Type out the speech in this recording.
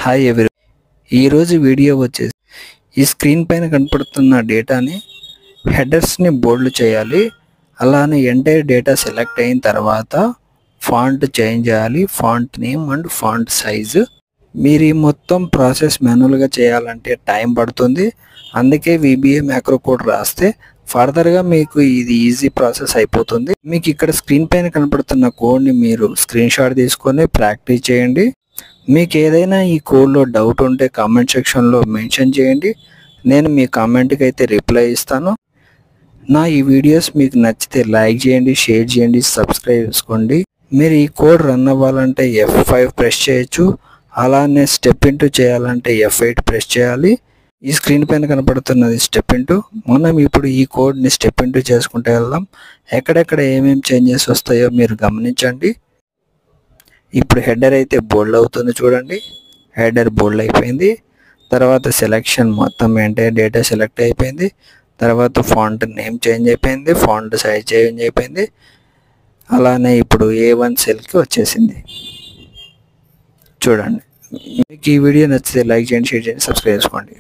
Hi ఎవరి ఈరోజు video వచ్చేసి ఈ స్క్రీన్ పైన కనపడుతున్న డేటాని హెడర్స్ని బోల్డ్ చేయాలి. అలానే ఎంటైర్ డేటా సెలెక్ట్ అయిన తర్వాత ఫాంట్ చేంజ్ చేయాలి, font name and font size. మీరు ఈ మొత్తం ప్రాసెస్ మాన్యువల్గా చేయాలంటే టైం పడుతుంది. అందుకే VBA మ్యాక్రో కోడ్ రాస్తే ఫర్దర్గా మీకు ఇది ఈజీ ప్రాసెస్ అయిపోతుంది. మీకు ఇక్కడ స్క్రీన్ పైన కనపడుతున్న కోడ్ని మీరు స్క్రీన్ షాట్ తీసుకొని ప్రాక్టీస్ చేయండి. మీకు ఏదైనా ఈ కోడ్లో డౌట్ ఉంటే కామెంట్ సెక్షన్లో మెన్షన్ చేయండి. నేను మీ కామెంట్కి అయితే రిప్లై ఇస్తాను. నా ఈ వీడియోస్ మీకు నచ్చితే లైక్ చేయండి, షేర్ చేయండి, సబ్స్క్రైబ్ చేసుకోండి. మీరు ఈ కోడ్ రన్ అవ్వాలంటే F5 ప్రెస్ చేయొచ్చు. అలానే స్టెప్ ఇంటూ చేయాలంటే F8 ప్రెస్ చేయాలి. ఈ స్క్రీన్ పైన కనపడుతున్నది స్టెప్ ఇంటూ. మనం ఇప్పుడు ఈ కోడ్ని స్టెప్ ఇంటూ చేసుకుంటూ వెళ్దాం. ఎక్కడెక్కడ ఏమేమి చేంజెస్ వస్తాయో మీరు గమనించండి. ఇప్పుడు హెడర్ అయితే బోల్డ్ అవుతుంది చూడండి. హెడర్ బోల్డ్ అయిపోయింది. తర్వాత సెలెక్షన్ మొత్తం ఎంటైర్ డేటా సెలెక్ట్ అయిపోయింది. తర్వాత ఫాంట్ నేమ్ చేంజ్ అయిపోయింది, ఫాంట్ సైజ్ చేంజ్ అయిపోయింది. అలానే ఇప్పుడు A1 సెల్కి వచ్చేసింది చూడండి. మీకు ఈ వీడియో నచ్చితే లైక్ చేయండి, షేర్ చేయండి, సబ్స్క్రైబ్ చేసుకోండి.